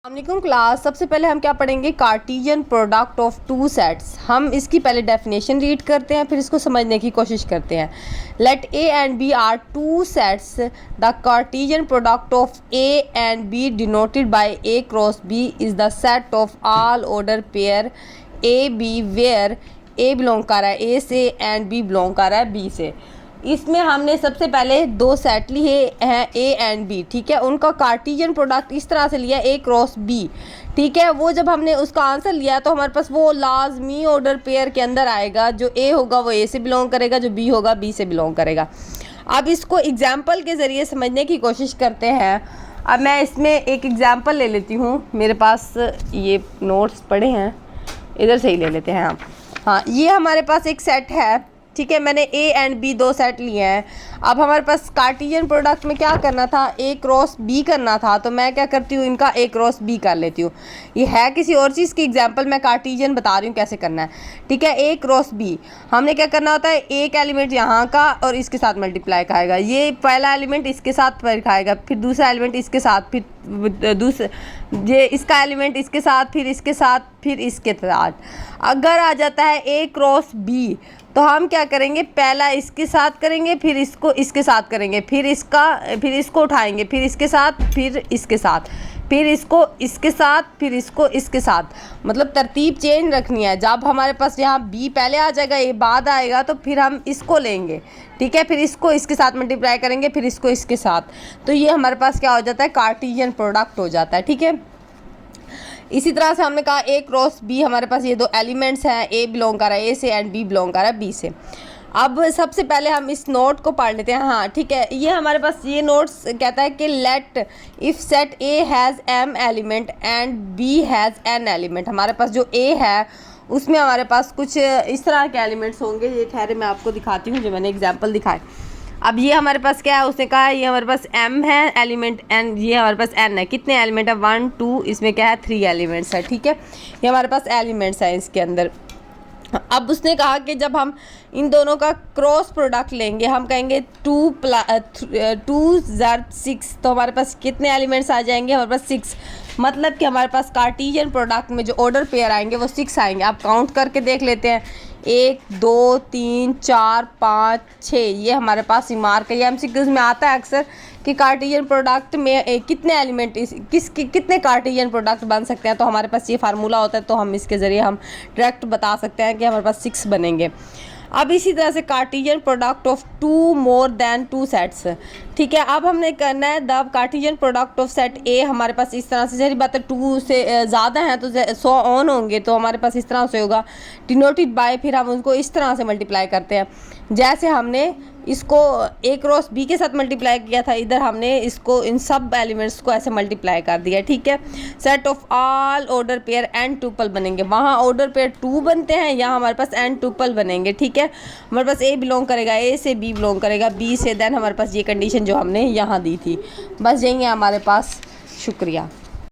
अस्सलामुअलैकुम क्लास। सबसे पहले हम क्या पढ़ेंगे, Cartesian product of two sets. हम इसकी पहले डेफिनेशन रीड करते हैं, फिर इसको समझने की कोशिश करते हैं। Let A and B are two sets, the Cartesian product of A and B denoted by A cross B is the set of all order pair A B where A belong कर रहा है ए से and B belong कर रहा है B से। इसमें हमने सबसे पहले दो सेट लिए हैं ए एंड बी, ठीक है। उनका कार्टेशियन प्रोडक्ट इस तरह से लिया ए क्रॉस बी, ठीक है। वो जब हमने उसका आंसर लिया तो हमारे पास वो लाजमी ऑर्डर पेयर के अंदर आएगा। जो ए होगा वो ए से बिलोंग करेगा, जो बी होगा बी से बिलोंग करेगा। अब इसको एग्जाम्पल के ज़रिए समझने की कोशिश करते हैं। अब मैं इसमें एक एग्जाम्पल ले लेती हूँ। मेरे पास ये नोट्स पड़े हैं, इधर से ही ले लेते हैं हम। हाँ, ये हमारे पास एक सेट है, ठीक है। मैंने ए एंड बी दो सेट लिए हैं। अब हमारे पास कार्टेशियन प्रोडक्ट में क्या करना था, ए क्रॉस बी करना था। तो मैं क्या करती हूँ, इनका ए क्रॉस बी कर लेती हूँ। ये है किसी और चीज़ की एग्जांपल, मैं कार्टेशियन बता रही हूँ कैसे करना है, ठीक है। ए क्रॉस बी हमने क्या करना होता है, एक एलिमेंट यहाँ का और इसके साथ मल्टीप्लाई खाएगा। ये पहला एलिमेंट इसके साथ फिर खाएगा, फिर दूसरा एलिमेंट इसके साथ, फिर दूसरे ये इसका एलिमेंट इसके साथ, फिर इसके साथ, फिर इसके साथ। अगर आ जाता है ए क्रॉस बी तो हम क्या करेंगे, पहला इसके साथ करेंगे, फिर इसको इसके साथ करेंगे, फिर इसको उठाएंगे, फिर इसके साथ, फिर इसके साथ, फिर इसको इसके साथ, फिर इसको इसके साथ। मतलब तरतीब चेंज रखनी है। जब हमारे पास यहाँ बी पहले आ जाएगा, ए बाद आएगा, तो फिर हम इसको लेंगे, ठीक है। फिर इसको इसके साथ मल्टीप्लाई करेंगे, फिर इसको इसके साथ। तो ये हमारे पास क्या हो जाता है, कार्टेशियन प्रोडक्ट हो जाता है, ठीक है। इसी तरह से हमने कहा ए क्रॉस बी, हमारे पास ये दो एलिमेंट्स हैं, ए बिलोंग कर रहा है ए से एंड बी बिलोंग कर रहा है बी से। अब सबसे पहले हम इस नोट को पढ़ लेते हैं। हाँ, ठीक है। ये हमारे पास ये नोट्स कहता है कि let if set A has m element and B has n element. हमारे पास जो ए है उसमें हमारे पास कुछ इस तरह के एलिमेंट्स होंगे। ये ठहरे मैं आपको दिखाती हूँ, जो मैंने एग्जाम्पल दिखाए। अब ये हमारे पास क्या है, उसने कहा ये हमारे पास m है एलिमेंट एंड ये हमारे पास n है। कितने एलिमेंट है, 1 2, इसमें क्या है 3 एलिमेंट्स है, ठीक है। ये हमारे पास एलिमेंट्स है इसके अंदर। अब उसने कहा कि जब हम इन दोनों का क्रॉस प्रोडक्ट लेंगे, हम कहेंगे 2 ज़र 6, तो हमारे पास कितने एलिमेंट्स आ जाएंगे, हमारे पास 6। मतलब कि हमारे पास कार्टेशियन प्रोडक्ट में जो ऑर्डर पेयर आएंगे वो 6 आएंगे। आप काउंट करके देख लेते हैं, 1 2 3 4 5 6। ये हमारे पास मार्क है। ये MCQs में आता है अक्सर कि कार्टेशियन प्रोडक्ट में कितने एलिमेंट कितने कार्टेशियन प्रोडक्ट बन सकते हैं। तो हमारे पास ये फार्मूला होता है, तो हम इसके ज़रिए हम डायरेक्ट बता सकते हैं कि हमारे पास 6 बनेंगे। अब इसी तरह से Cartesian product of 2 more than 2 sets, ठीक है। अब हमने करना है the Cartesian product of set ए। हमारे पास इस तरह से, जरी बात है 2 से ज़्यादा हैं तो 100 ऑन होंगे, तो हमारे पास इस तरह से होगा डिनोटेड बाय, फिर हम उनको इस तरह से मल्टीप्लाई करते हैं। जैसे हमने इसको ए क्रॉस बी के साथ मल्टीप्लाई किया था, इधर हमने इसको इन सब एलिमेंट्स को ऐसे मल्टीप्लाई कर दिया, ठीक है। Set of all order pair n tuple बनेंगे। वहाँ ऑर्डर पेयर 2 बनते हैं, यहाँ हमारे पास एन टुपल बनेंगे, ठीक है। हमारे पास ए बिलोंग करेगा ए से, बी बिलोंग करेगा बी से, देन हमारे पास ये कंडीशन जो हमने यहाँ दी थी। बस यही है हमारे पास। शुक्रिया।